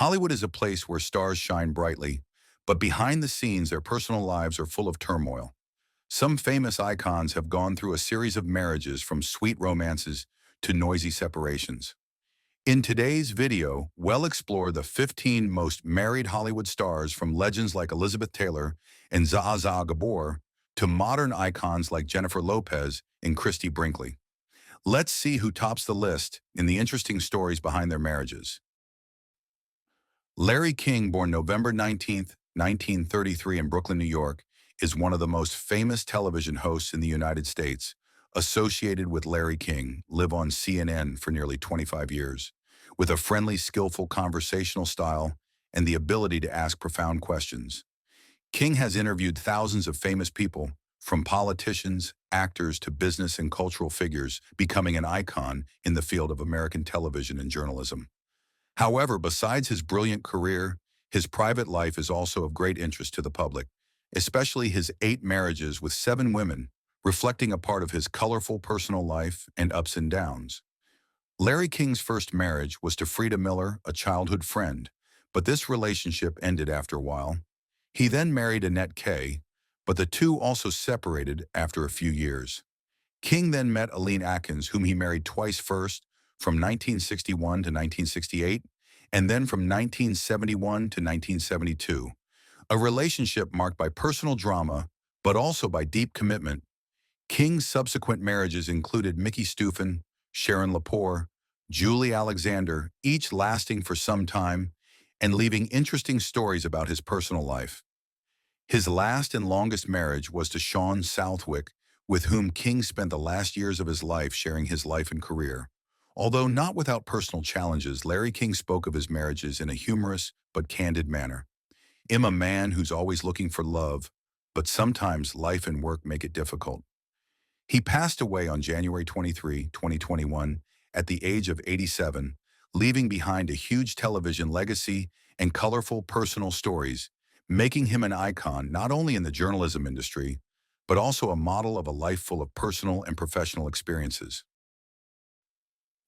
Hollywood is a place where stars shine brightly, but behind the scenes, their personal lives are full of turmoil. Some famous icons have gone through a series of marriages from sweet romances to noisy separations. In today's video, we'll explore the 15 most married Hollywood stars from legends like Elizabeth Taylor and Zsa Zsa Gabor to modern icons like Jennifer Lopez and Christy Brinkley. Let's see who tops the list in the interesting stories behind their marriages. Larry King, born November 19th, 1933 in Brooklyn, New York, is one of the most famous television hosts in the United States. Associated with Larry King, live on CNN for nearly 25 years, with a friendly, skillful conversational style and the ability to ask profound questions. King has interviewed thousands of famous people, from politicians, actors to business and cultural figures, becoming an icon in the field of American television and journalism. However, besides his brilliant career, his private life is also of great interest to the public, especially his 8 marriages with 7 women, reflecting a part of his colorful personal life and ups and downs. Larry King's first marriage was to Frida Miller, a childhood friend, but this relationship ended after a while. He then married Annette Kay, but the two also separated after a few years. King then met Aline Atkins, whom he married twice, first from 1961 to 1968, and then from 1971 to 1972. A relationship marked by personal drama, but also by deep commitment. King's subsequent marriages included Mickey Steuffen, Sharon Lepore, Julie Alexander, each lasting for some time and leaving interesting stories about his personal life. His last and longest marriage was to Shawn Southwick, with whom King spent the last years of his life sharing his life and career. Although not without personal challenges, Larry King spoke of his marriages in a humorous but candid manner. "I'm a man who's always looking for love, but sometimes life and work make it difficult." He passed away on January 23, 2021, at the age of 87, leaving behind a huge television legacy and colorful personal stories, making him an icon not only in the journalism industry, but also a model of a life full of personal and professional experiences.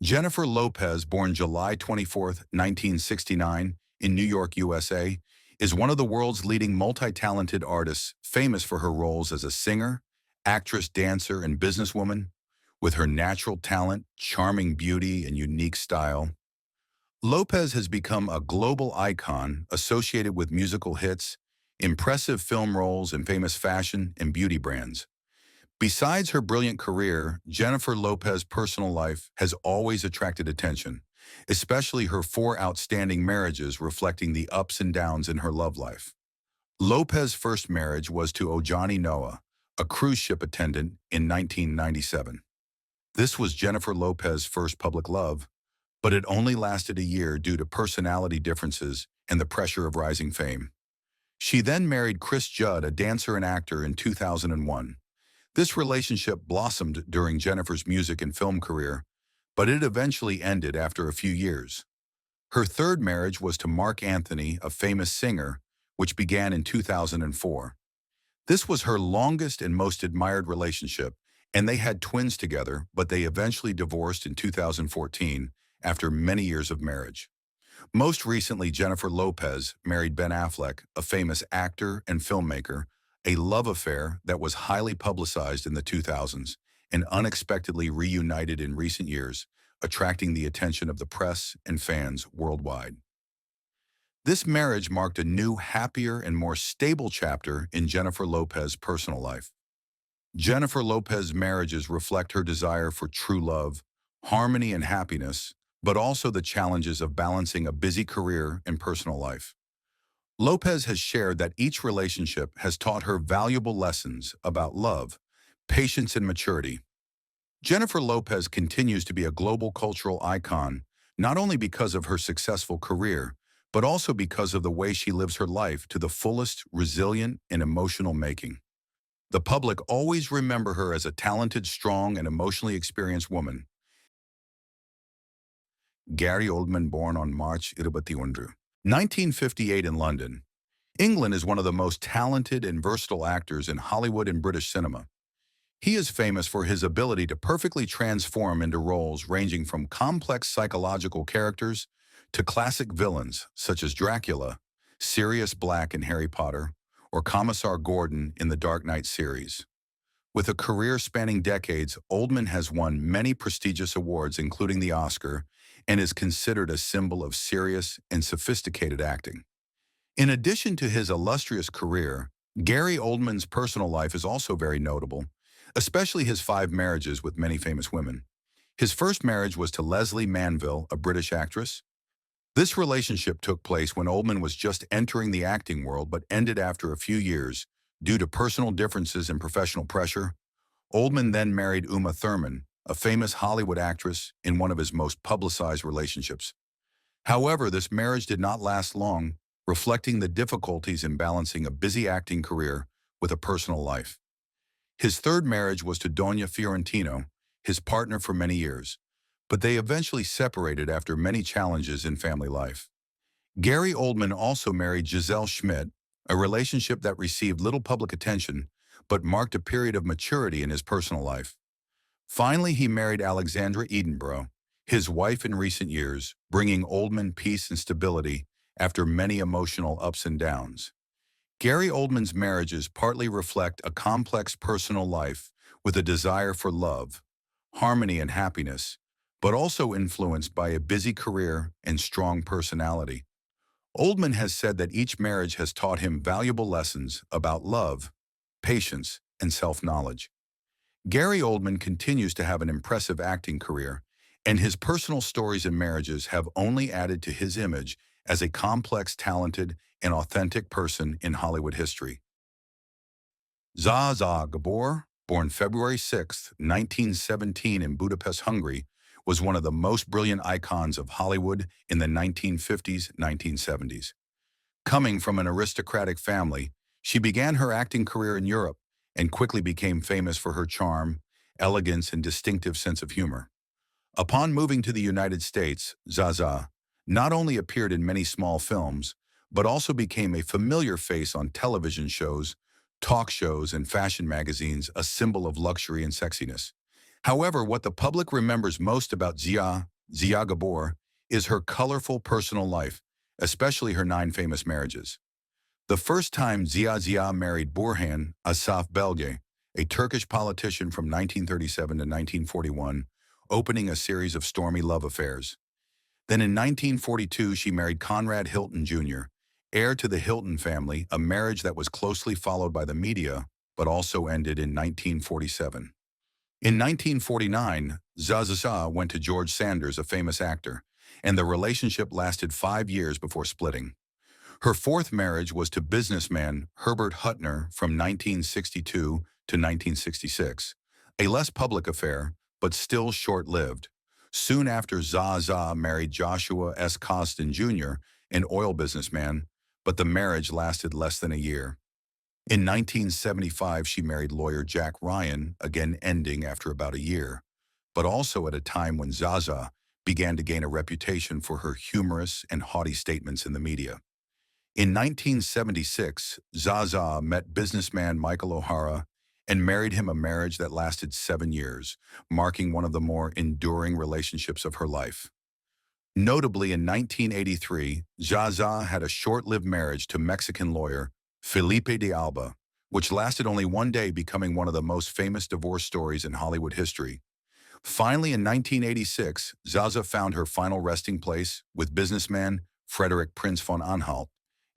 Jennifer Lopez, born July 24, 1969, in New York, USA, is one of the world's leading multi-talented artists, famous for her roles as a singer, actress, dancer, and businesswoman. With her natural talent, charming beauty, and unique style, Lopez has become a global icon associated with musical hits, impressive film roles, and famous fashion and beauty brands. Besides her brilliant career, Jennifer Lopez's personal life has always attracted attention, especially her 4 outstanding marriages reflecting the ups and downs in her love life. Lopez's first marriage was to Ojani Noah, a cruise ship attendant, in 1997. This was Jennifer Lopez's first public love, but it only lasted a year due to personality differences and the pressure of rising fame. She then married Chris Judd, a dancer and actor, in 2001. This relationship blossomed during Jennifer's music and film career, but it eventually ended after a few years. Her third marriage was to Marc Anthony, a famous singer, which began in 2004. This was her longest and most admired relationship, and they had twins together, but they eventually divorced in 2014 after many years of marriage. Most recently, Jennifer Lopez married Ben Affleck, a famous actor and filmmaker, a love affair that was highly publicized in the 2000s and unexpectedly reunited in recent years, attracting the attention of the press and fans worldwide. This marriage marked a new, happier, and more stable chapter in Jennifer Lopez's personal life. Jennifer Lopez's marriages reflect her desire for true love, harmony, and happiness, but also the challenges of balancing a busy career and personal life. Lopez has shared that each relationship has taught her valuable lessons about love, patience, and maturity. Jennifer Lopez continues to be a global cultural icon, not only because of her successful career, but also because of the way she lives her life to the fullest, resilient, and emotional making. The public always remember her as a talented, strong, and emotionally experienced woman. Gary Oldman, born on March 21, 1958 in London, England, is one of the most talented and versatile actors in Hollywood and British cinema. He is famous for his ability to perfectly transform into roles ranging from complex psychological characters to classic villains such as Dracula, Sirius Black in Harry Potter, or Commissar Gordon in the Dark Knight series. With a career spanning decades, Oldman has won many prestigious awards, including the Oscar, and is considered a symbol of serious and sophisticated acting. In addition to his illustrious career, Gary Oldman's personal life is also very notable, especially his 5 marriages with many famous women. His first marriage was to Leslie Manville, a British actress. This relationship took place when Oldman was just entering the acting world but ended after a few years due to personal differences and professional pressure. Oldman then married Uma Thurman, a famous Hollywood actress, in one of his most publicized relationships. However, this marriage did not last long, reflecting the difficulties in balancing a busy acting career with a personal life. His third marriage was to Doña Fiorentino, his partner for many years, but they eventually separated after many challenges in family life. Gary Oldman also married Giselle Schmidt, a relationship that received little public attention but marked a period of maturity in his personal life. Finally, he married Alexandra Edinburgh, his wife in recent years, bringing Oldman peace and stability after many emotional ups and downs. Gary Oldman's marriages partly reflect a complex personal life with a desire for love, harmony, and happiness, but also influenced by a busy career and strong personality. Oldman has said that each marriage has taught him valuable lessons about love, patience, and self-knowledge. Gary Oldman continues to have an impressive acting career, and his personal stories and marriages have only added to his image as a complex, talented, and authentic person in Hollywood history. Zsa Zsa Gabor, born February 6, 1917 in Budapest, Hungary, was one of the most brilliant icons of Hollywood in the 1950s-1970s. Coming from an aristocratic family, she began her acting career in Europe and quickly became famous for her charm, elegance, and distinctive sense of humor. Upon moving to the United States, Zsa Zsa not only appeared in many small films, but also became a familiar face on television shows, talk shows, and fashion magazines, a symbol of luxury and sexiness. However, what the public remembers most about Zsa Zsa Gabor is her colorful personal life, especially her 9 famous marriages. The first time Zsa Zsa married Burhan Asaf Belge, a Turkish politician from 1937 to 1941, opening a series of stormy love affairs. Then in 1942, she married Conrad Hilton Jr., heir to the Hilton family, a marriage that was closely followed by the media, but also ended in 1947. In 1949, Zsa Zsa went to George Sanders, a famous actor, and the relationship lasted 5 years before splitting. Her fourth marriage was to businessman Herbert Huttner from 1962 to 1966, a less public affair, but still short-lived. Soon after, Zsa Zsa married Joshua S. Costin Jr., an oil businessman, but the marriage lasted less than a year. In 1975, she married lawyer Jack Ryan, again ending after about a year, but also at a time when Zsa Zsa began to gain a reputation for her humorous and haughty statements in the media. In 1976, Zsa Zsa met businessman Michael O'Hara and married him, a marriage that lasted 7 years, marking one of the more enduring relationships of her life. Notably, in 1983, Zsa Zsa had a short-lived marriage to Mexican lawyer Felipe de Alba, which lasted only 1 day, becoming one of the most famous divorce stories in Hollywood history. Finally, in 1986, Zsa Zsa found her final resting place with businessman Frederick Prince von Anhalt,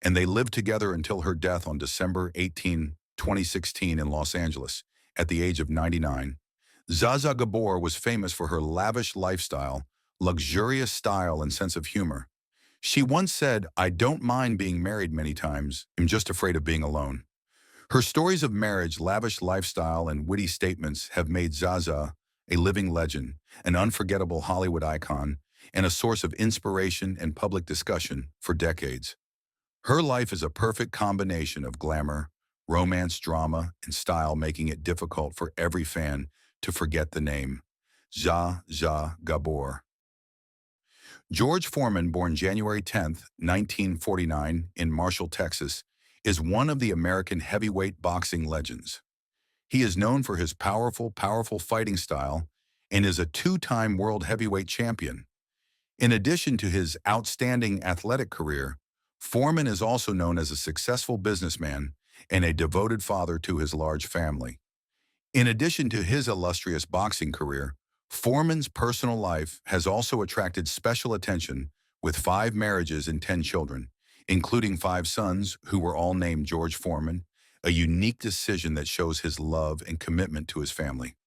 and they lived together until her death on December 18, 2016 in Los Angeles, at the age of 99. Zsa Zsa Gabor was famous for her lavish lifestyle, luxurious style, and sense of humor. She once said, "I don't mind being married many times, I'm just afraid of being alone." Her stories of marriage, lavish lifestyle, and witty statements have made Zsa Zsa a living legend, an unforgettable Hollywood icon, and a source of inspiration and public discussion for decades. Her life is a perfect combination of glamour, romance, drama, and style, making it difficult for every fan to forget the name Zsa Zsa Gabor. George Foreman, born January 10, 1949, in Marshall, Texas, is one of the American heavyweight boxing legends. He is known for his powerful fighting style and is a 2-time world heavyweight champion. In addition to his outstanding athletic career, Foreman is also known as a successful businessman and a devoted father to his large family. In addition to his illustrious boxing career, Foreman's personal life has also attracted special attention with 5 marriages and 10 children, including 5 sons who were all named George Foreman, a unique decision that shows his love and commitment to his family.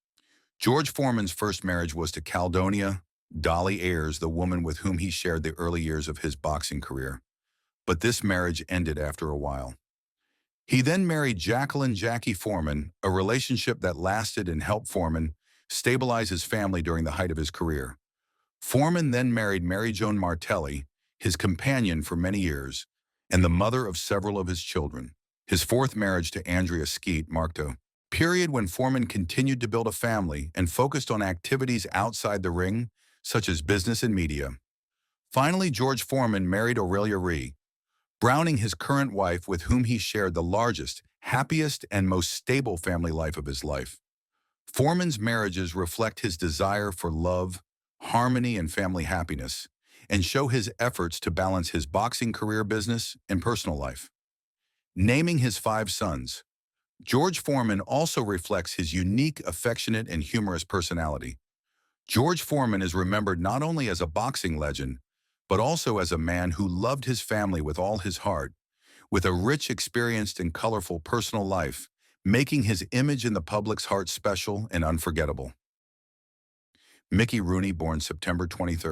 George Foreman's first marriage was to Caldonia Dolly Ayers, the woman with whom he shared the early years of his boxing career. But this marriage ended after a while. He then married Jacqueline Jackie Foreman, a relationship that lasted and helped Foreman stabilize his family during the height of his career. Foreman then married Mary Joan Martelli, his companion for many years, and the mother of several of his children. His fourth marriage to Andrea Skeet marked a period when Foreman continued to build a family and focused on activities outside the ring, such as business and media. Finally, George Foreman married Aurelia Rhee, Browning, his current wife, with whom he shared the largest, happiest, and most stable family life of his life. Foreman's marriages reflect his desire for love, harmony, and family happiness, and show his efforts to balance his boxing career, business, and personal life. Naming his 5 sons, George Foreman also reflects his unique, affectionate, and humorous personality. George Foreman is remembered not only as a boxing legend, but also as a man who loved his family with all his heart, with a rich, experienced, and colorful personal life, making his image in the public's heart special and unforgettable. Mickey Rooney, born September 23,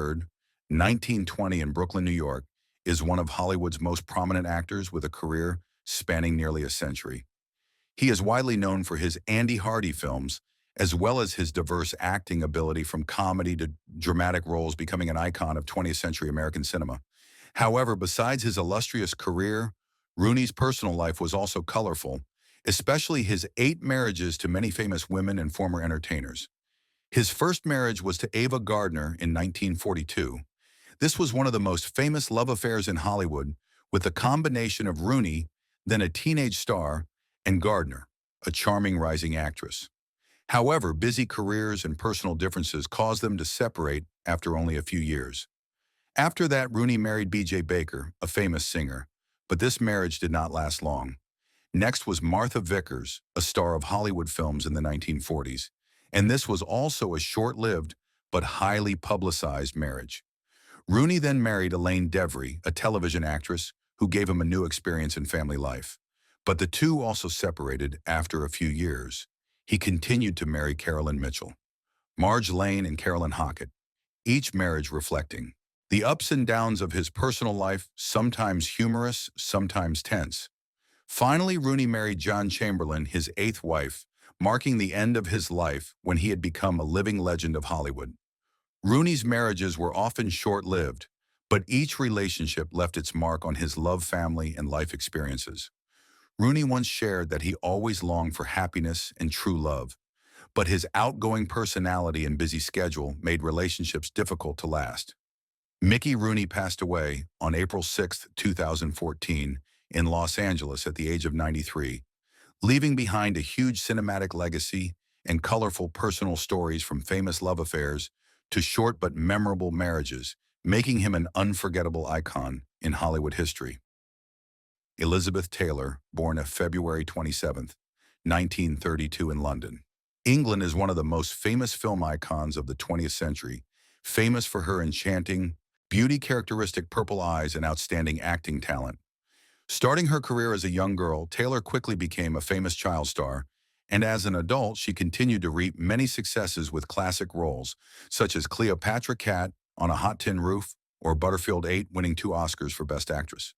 1920 in Brooklyn, New York, is one of Hollywood's most prominent actors with a career spanning nearly a century. He is widely known for his Andy Hardy films, as well as his diverse acting ability from comedy to dramatic roles, becoming an icon of 20th century American cinema. However, besides his illustrious career, Rooney's personal life was also colorful, especially his 8 marriages to many famous women and former entertainers. His first marriage was to Ava Gardner in 1942. This was one of the most famous love affairs in Hollywood, with the combination of Rooney, then a teenage star, and Gardner, a charming rising actress. However, busy careers and personal differences caused them to separate after only a few years. After that, Rooney married B.J. Baker, a famous singer, but this marriage did not last long. Next was Martha Vickers, a star of Hollywood films in the 1940s, and this was also a short-lived but highly publicized marriage. Rooney then married Elaine Devery, a television actress who gave him a new experience in family life. But the two also separated after a few years. He continued to marry Carolyn Mitchell, Marge Lane, and Carolyn Hockett, each marriage reflecting the ups and downs of his personal life, sometimes humorous, sometimes tense. Finally, Rooney married John Chamberlain, his 8th wife, marking the end of his life when he had become a living legend of Hollywood. Rooney's marriages were often short-lived, but each relationship left its mark on his love, family, and life experiences. Rooney once shared that he always longed for happiness and true love, but his outgoing personality and busy schedule made relationships difficult to last. Mickey Rooney passed away on April 6, 2014, in Los Angeles at the age of 93, leaving behind a huge cinematic legacy and colorful personal stories from famous love affairs to short but memorable marriages, making him an unforgettable icon in Hollywood history. Elizabeth Taylor, born on February 27, 1932 in London. England is one of the most famous film icons of the 20th century, famous for her enchanting, beauty-characteristic purple eyes and outstanding acting talent. Starting her career as a young girl, Taylor quickly became a famous child star, and as an adult, she continued to reap many successes with classic roles, such as Cleopatra Cat on a Hot Tin Roof or Butterfield 8, winning 2 Oscars for Best Actress.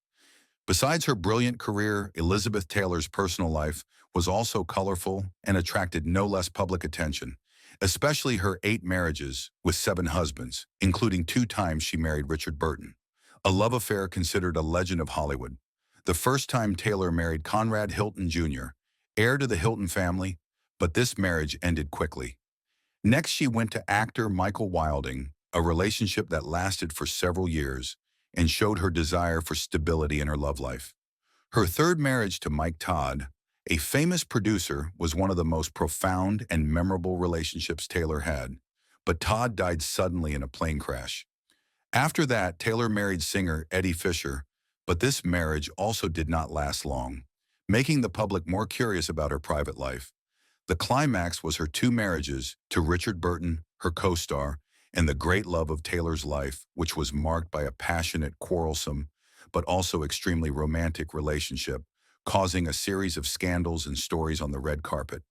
Besides her brilliant career, Elizabeth Taylor's personal life was also colorful and attracted no less public attention, especially her 8 marriages with 7 husbands, including 2 times she married Richard Burton, a love affair considered a legend of Hollywood. The first time Taylor married Conrad Hilton Jr., heir to the Hilton family, but this marriage ended quickly. Next, she went to actor Michael Wilding, a relationship that lasted for several years and showed her desire for stability in her love life. Her third marriage to Mike Todd, a famous producer, was one of the most profound and memorable relationships Taylor had, but Todd died suddenly in a plane crash. After that, Taylor married singer Eddie Fisher, but this marriage also did not last long, making the public more curious about her private life. The climax was her two marriages to Richard Burton, her co-star, and the great love of Taylor's life, which was marked by a passionate, quarrelsome, but also extremely romantic relationship, causing a series of scandals and stories on the red carpet.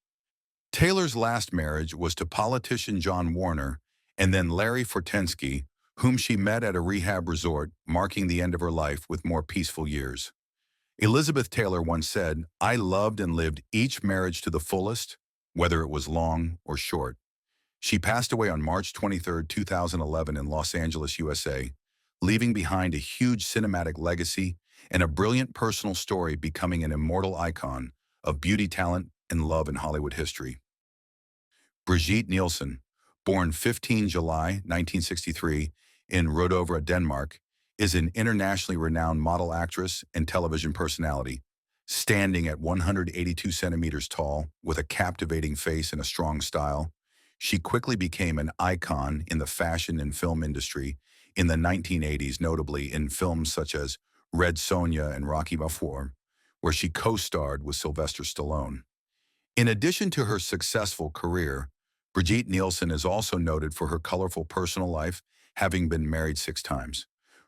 Taylor's last marriage was to politician John Warner and then Larry Fortensky, whom she met at a rehab resort, marking the end of her life with more peaceful years. Elizabeth Taylor once said, "I loved and lived each marriage to the fullest, whether it was long or short." She passed away on March 23, 2011 in Los Angeles, USA, leaving behind a huge cinematic legacy and a brilliant personal story, becoming an immortal icon of beauty, talent, and love in Hollywood history. Brigitte Nielsen, born 15 July 1963 in Rødovre, Denmark, is an internationally renowned model, actress, and television personality. Standing at 182 centimeters tall, with a captivating face and a strong style, she quickly became an icon in the fashion and film industry in the 1980s, notably in films such as Red Sonja and Rocky Balboa, where she co-starred with Sylvester Stallone. In addition to her successful career, Brigitte Nielsen is also noted for her colorful personal life, having been married 6 times.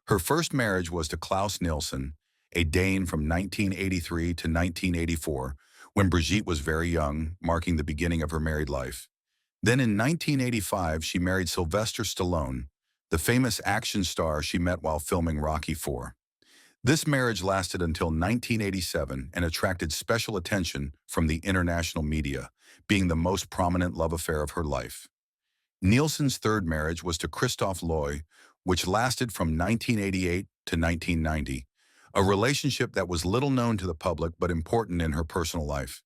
Her first marriage was to Claus Nielsen, a Dane from 1983 to 1984, when Brigitte was very young, marking the beginning of her married life. Then in 1985, she married Sylvester Stallone, the famous action star she met while filming Rocky IV. This marriage lasted until 1987 and attracted special attention from the international media, being the most prominent love affair of her life. Nielsen's third marriage was to Christophe Loy, which lasted from 1988 to 1990, a relationship that was little known to the public but important in her personal life.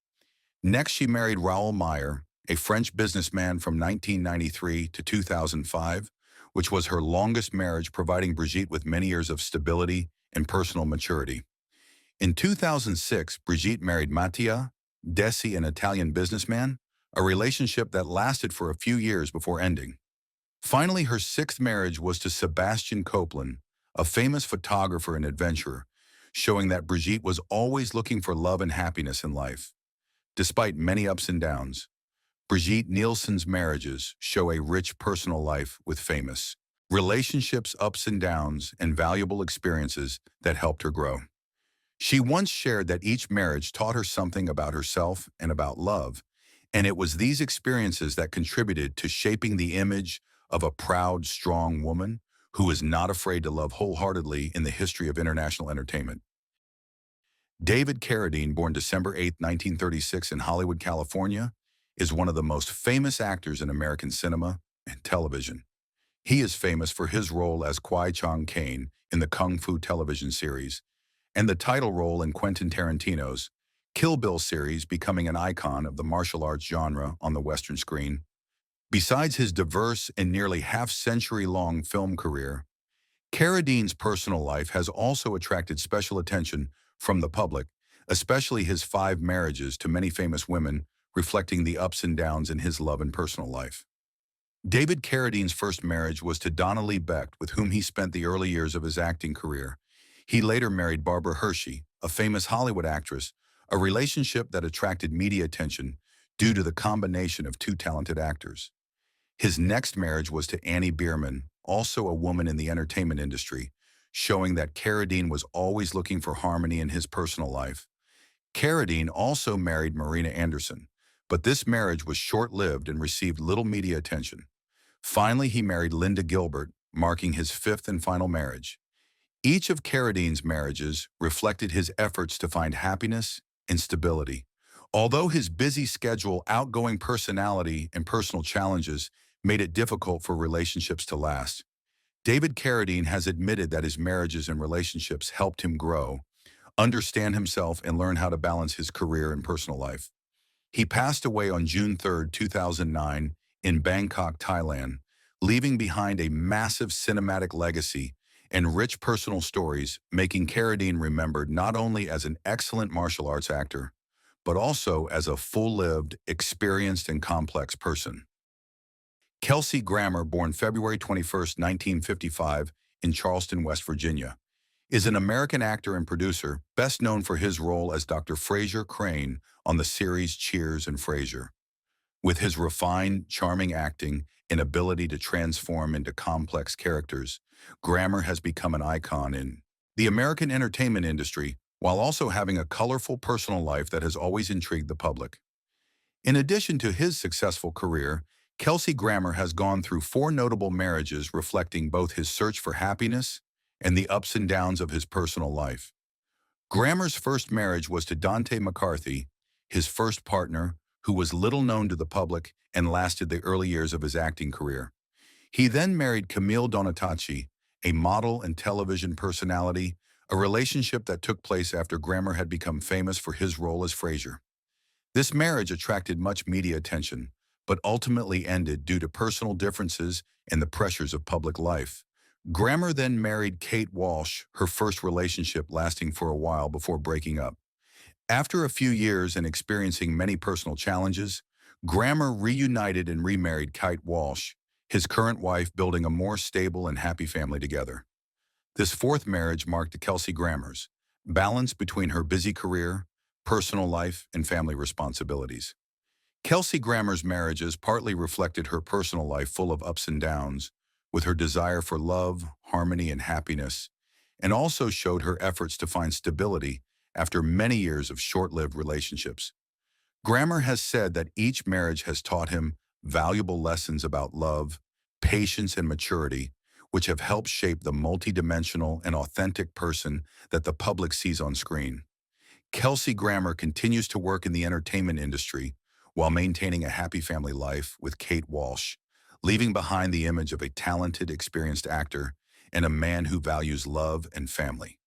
Next, she married Raoul Meyer, a French businessman, from 1993 to 2005, which was her longest marriage, providing Brigitte with many years of stability and personal maturity. In 2006, Brigitte married Mattia Desi, an Italian businessman, a relationship that lasted for a few years before ending. Finally, her sixth marriage was to Sebastian Copeland, a famous photographer and adventurer, showing that Brigitte was always looking for love and happiness in life. Despite many ups and downs, Brigitte Nielsen's marriages show a rich personal life with famous relationships, ups and downs, and valuable experiences that helped her grow. She once shared that each marriage taught her something about herself and about love, and it was these experiences that contributed to shaping the image of a proud, strong woman who is not afraid to love wholeheartedly in the history of international entertainment. David Carradine, born December 8, 1936 in Hollywood, California, is one of the most famous actors in American cinema and television. He is famous for his role as Kwai Chang Caine in the Kung Fu television series, and the title role in Quentin Tarantino's Kill Bill series, becoming an icon of the martial arts genre on the Western screen. Besides his diverse and nearly half-century-long film career, Carradine's personal life has also attracted special attention from the public, especially his 5 marriages to many famous women, reflecting the ups and downs in his love and personal life. David Carradine's first marriage was to Donna Lee Becht, with whom he spent the early years of his acting career. He later married Barbara Hershey, a famous Hollywood actress, a relationship that attracted media attention due to the combination of two talented actors. His next marriage was to Annie Bierman, also a woman in the entertainment industry, showing that Carradine was always looking for harmony in his personal life. Carradine also married Marina Anderson, but this marriage was short-lived and received little media attention. Finally, he married Linda Gilbert, marking his 5th and final marriage. Each of Carradine's marriages reflected his efforts to find happiness and stability. Although his busy schedule, outgoing personality, and personal challenges made it difficult for relationships to last, David Carradine has admitted that his marriages and relationships helped him grow, understand himself, and learn how to balance his career and personal life. He passed away on June 3, 2009, in Bangkok, Thailand, leaving behind a massive cinematic legacy and rich personal stories, making Carradine remembered not only as an excellent martial arts actor, but also as a full-lived, experienced, and complex person. Kelsey Grammer, born February 21, 1955, in Charleston, West Virginia, is an American actor and producer best known for his role as Dr. Frasier Crane on the series Cheers and Frasier. With his refined, charming acting and ability to transform into complex characters, Grammer has become an icon in the American entertainment industry while also having a colorful personal life that has always intrigued the public. In addition to his successful career, Kelsey Grammer has gone through four notable marriages reflecting both his search for happiness and the ups and downs of his personal life. Grammer's first marriage was to Dante McCarthy, his first partner, who was little known to the public and lasted the early years of his acting career. He then married Camille Donatacci, a model and television personality, a relationship that took place after Grammer had become famous for his role as Frasier. This marriage attracted much media attention, but ultimately ended due to personal differences and the pressures of public life. Grammer then married Kate Walsh, her first relationship lasting for a while before breaking up. After a few years and experiencing many personal challenges, Grammer reunited and remarried Kate Walsh, his current wife, building a more stable and happy family together. This fourth marriage marked Kelsey Grammer's balance between her busy career, personal life, and family responsibilities. Kelsey Grammer's marriages partly reflected her personal life full of ups and downs, with her desire for love, harmony, and happiness, and also showed her efforts to find stability after many years of short-lived relationships. Grammer has said that each marriage has taught him valuable lessons about love, patience, and maturity, which have helped shape the multidimensional and authentic person that the public sees on screen. Kelsey Grammer continues to work in the entertainment industry while maintaining a happy family life with Kate Walsh, leaving behind the image of a talented, experienced actor and a man who values love and family.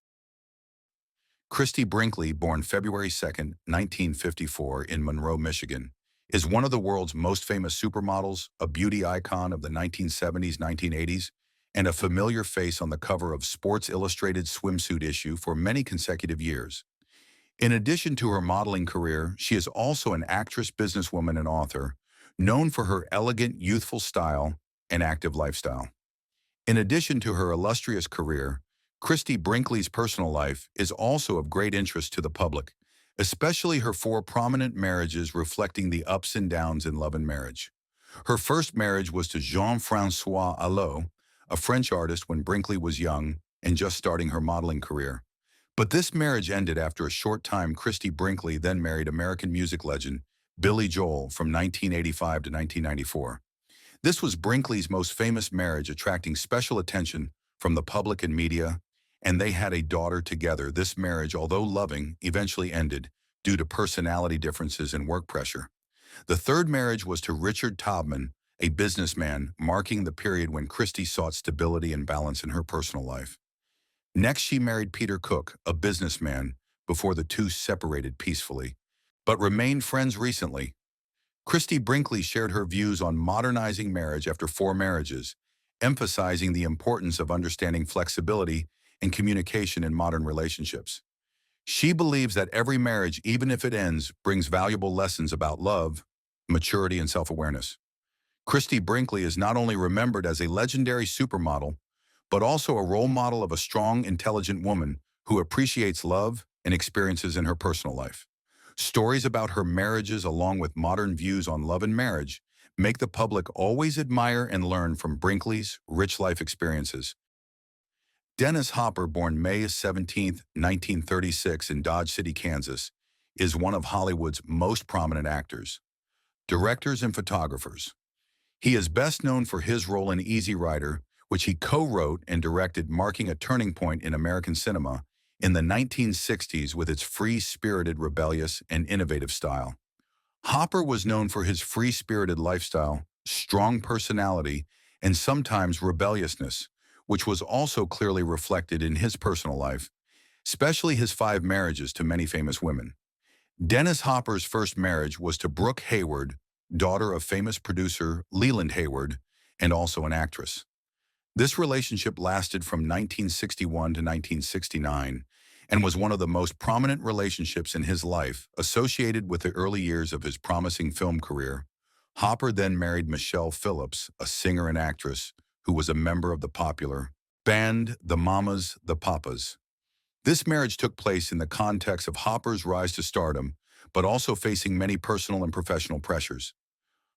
Christie Brinkley, born February 2, 1954 in Monroe, Michigan, is one of the world's most famous supermodels, a beauty icon of the 1970s, 1980s, and a familiar face on the cover of Sports Illustrated swimsuit issue for many consecutive years. In addition to her modeling career, she is also an actress, businesswoman, and author, known for her elegant, youthful style and active lifestyle. In addition to her illustrious career, Christie Brinkley's personal life is also of great interest to the public, especially her four prominent marriages reflecting the ups and downs in love and marriage. Her first marriage was to Jean-François Allot, a French artist when Brinkley was young and just starting her modeling career. But this marriage ended after a short time. Christie Brinkley then married American music legend Billy Joel from 1985 to 1994. This was Brinkley's most famous marriage, attracting special attention from the public and media, and they had a daughter together. This marriage, although loving, eventually ended due to personality differences and work pressure. The third marriage was to Richard Taubman, a businessman, marking the period when Christie sought stability and balance in her personal life. Next, she married Peter Cook, a businessman, before the two separated peacefully, but remained friends recently. Christie Brinkley shared her views on modernizing marriage after four marriages, emphasizing the importance of understanding flexibility and communication in modern relationships. She believes that every marriage, even if it ends, brings valuable lessons about love, maturity, and self-awareness. Christie Brinkley is not only remembered as a legendary supermodel, but also a role model of a strong, intelligent woman who appreciates love and experiences in her personal life. Stories about her marriages, along with modern views on love and marriage, make the public always admire and learn from Brinkley's rich life experiences. Dennis Hopper, born May 17, 1936 in Dodge City, Kansas, is one of Hollywood's most prominent actors, directors, and photographers. He is best known for his role in Easy Rider, which he co-wrote and directed, marking a turning point in American cinema in the 1960s with its free-spirited, rebellious, and innovative style. Hopper was known for his free-spirited lifestyle, strong personality, and sometimes rebelliousness, which was also clearly reflected in his personal life, especially his 5 marriages to many famous women. Dennis Hopper's first marriage was to Brooke Hayward, daughter of famous producer Leland Hayward, and also an actress. This relationship lasted from 1961 to 1969 and was one of the most prominent relationships in his life, associated with the early years of his promising film career. Hopper then married Michelle Phillips, a singer and actress who was a member of the popular Band the Mamas, the Papas. This marriage took place in the context of Hopper's rise to stardom, but also facing many personal and professional pressures.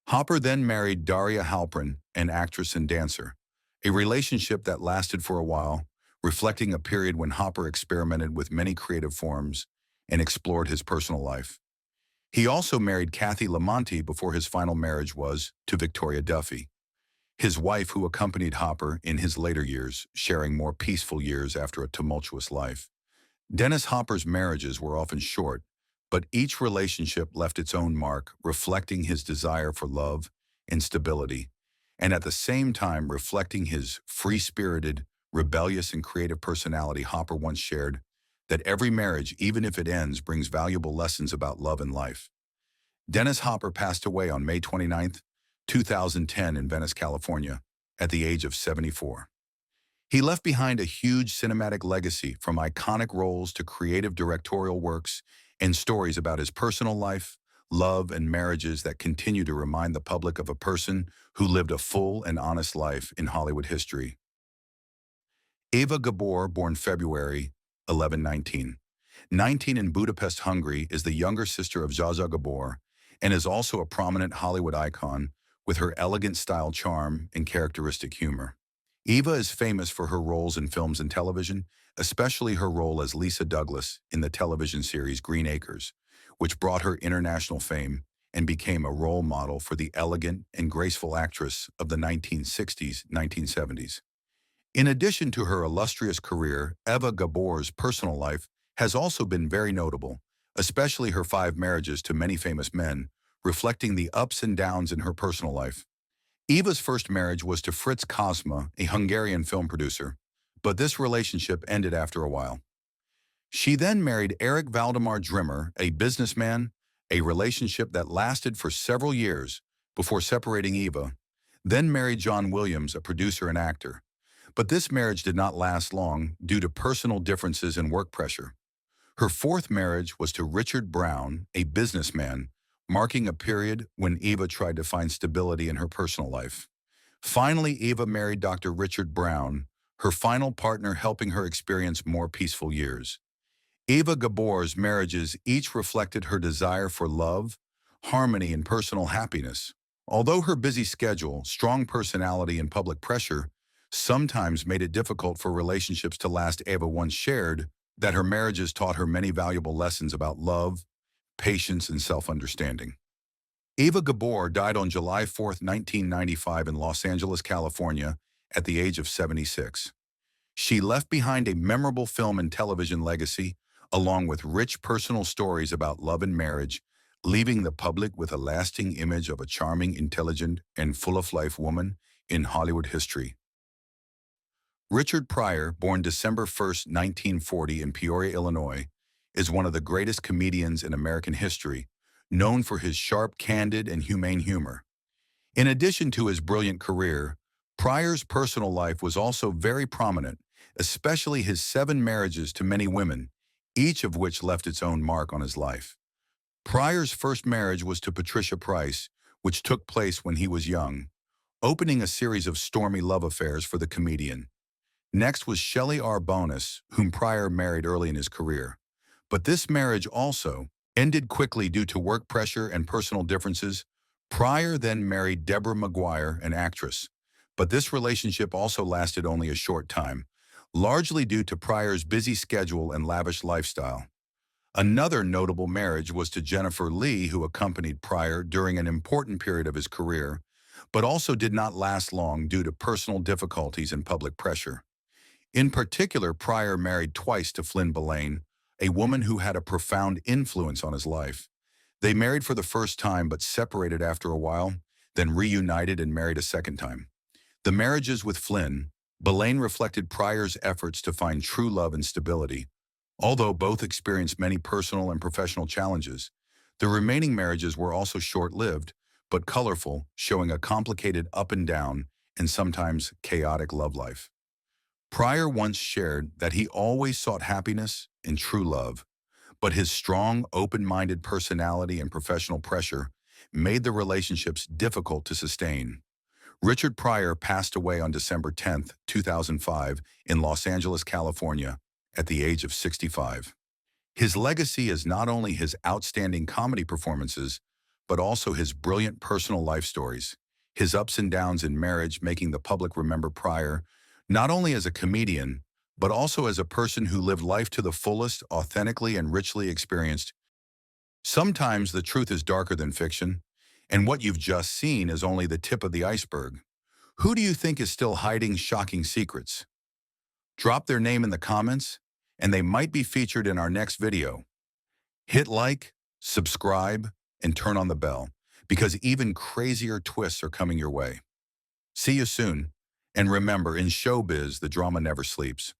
Hopper then married Daria Halpern, an actress and dancer, a relationship that lasted for a while, reflecting a period when Hopper experimented with many creative forms and explored his personal life. He also married Kathy Lamonti before his final marriage was to Victoria Duffy, his wife who accompanied Hopper in his later years, sharing more peaceful years after a tumultuous life. Dennis Hopper's marriages were often short, but each relationship left its own mark, reflecting his desire for love and stability, and at the same time reflecting his free-spirited, rebellious, and creative personality. Hopper once shared that every marriage, even if it ends, brings valuable lessons about love and life. Dennis Hopper passed away on May 29, 2010 in Venice, California, at the age of 74. He left behind a huge cinematic legacy, from iconic roles to creative directorial works and stories about his personal life, love, and marriages that continue to remind the public of a person who lived a full and honest life in Hollywood history. Eva Gabor, born February 11, 1919 in Budapest, Hungary, is the younger sister of Zsa Zsa Gabor and is also a prominent Hollywood icon with her elegant style, charm, and characteristic humor. Eva is famous for her roles in films and television, especially her role as Lisa Douglas in the television series Green Acres, which brought her international fame and became a role model for the elegant and graceful actress of the 1960s, 1970s. In addition to her illustrious career, Eva Gabor's personal life has also been very notable, especially her 5 marriages to many famous men, reflecting the ups and downs in her personal life. Eva's first marriage was to Fritz Kozma, a Hungarian film producer, but this relationship ended after a while. She then married Eric Valdemar Drimmer, a businessman, a relationship that lasted for several years before separating Eva, then married John Williams, a producer and actor. But this marriage did not last long due to personal differences and work pressure. Her fourth marriage was to Richard Brown, a businessman, marking a period when Eva tried to find stability in her personal life. Finally, Eva married Dr. Richard Brown, her final partner helping her experience more peaceful years. Eva Gabor's marriages each reflected her desire for love, harmony, and personal happiness. Although her busy schedule, strong personality, and public pressure sometimes made it difficult for relationships to last, Eva once shared that her marriages taught her many valuable lessons about love, patience, and self-understanding. Eva Gabor died on July 4, 1995 in Los Angeles, California, at the age of 76. She left behind a memorable film and television legacy, along with rich personal stories about love and marriage, leaving the public with a lasting image of a charming, intelligent, and full-of-life woman in Hollywood history. Richard Pryor, born December 1, 1940 in Peoria, Illinois, is one of the greatest comedians in American history, known for his sharp, candid, and humane humor. In addition to his brilliant career, Pryor's personal life was also very prominent, especially his 7 marriages to many women, each of which left its own mark on his life. Pryor's first marriage was to Patricia Price, which took place when he was young, opening a series of stormy love affairs for the comedian. Next was Shelley R. Bonus, whom Pryor married early in his career. But this marriage also ended quickly due to work pressure and personal differences. Pryor then married Deborah McGuire, an actress. But this relationship also lasted only a short time, largely due to Pryor's busy schedule and lavish lifestyle. Another notable marriage was to Jennifer Lee, who accompanied Pryor during an important period of his career, but also did not last long due to personal difficulties and public pressure. In particular, Pryor married twice to Flynn Belaine, a woman who had a profound influence on his life. They married for the first time but separated after a while, then reunited and married a second time. The marriages with Flynn Belaine reflected Pryor's efforts to find true love and stability. Although both experienced many personal and professional challenges, the remaining marriages were also short-lived but colorful, showing a complicated up and down and sometimes chaotic love life. Pryor once shared that he always sought happiness and true love, but his strong, open-minded personality and professional pressure made the relationships difficult to sustain. Richard Pryor passed away on December 10th, 2005, in Los Angeles, California, at the age of 65. His legacy is not only his outstanding comedy performances, but also his brilliant personal life stories, his ups and downs in marriage making the public remember Pryor, not only as a comedian, but also as a person who lived life to the fullest, authentically and richly experienced. Sometimes the truth is darker than fiction, and what you've just seen is only the tip of the iceberg. Who do you think is still hiding shocking secrets? Drop their name in the comments, and they might be featured in our next video. Hit like, subscribe, and turn on the bell, because even crazier twists are coming your way. See you soon, and remember, in showbiz, the drama never sleeps.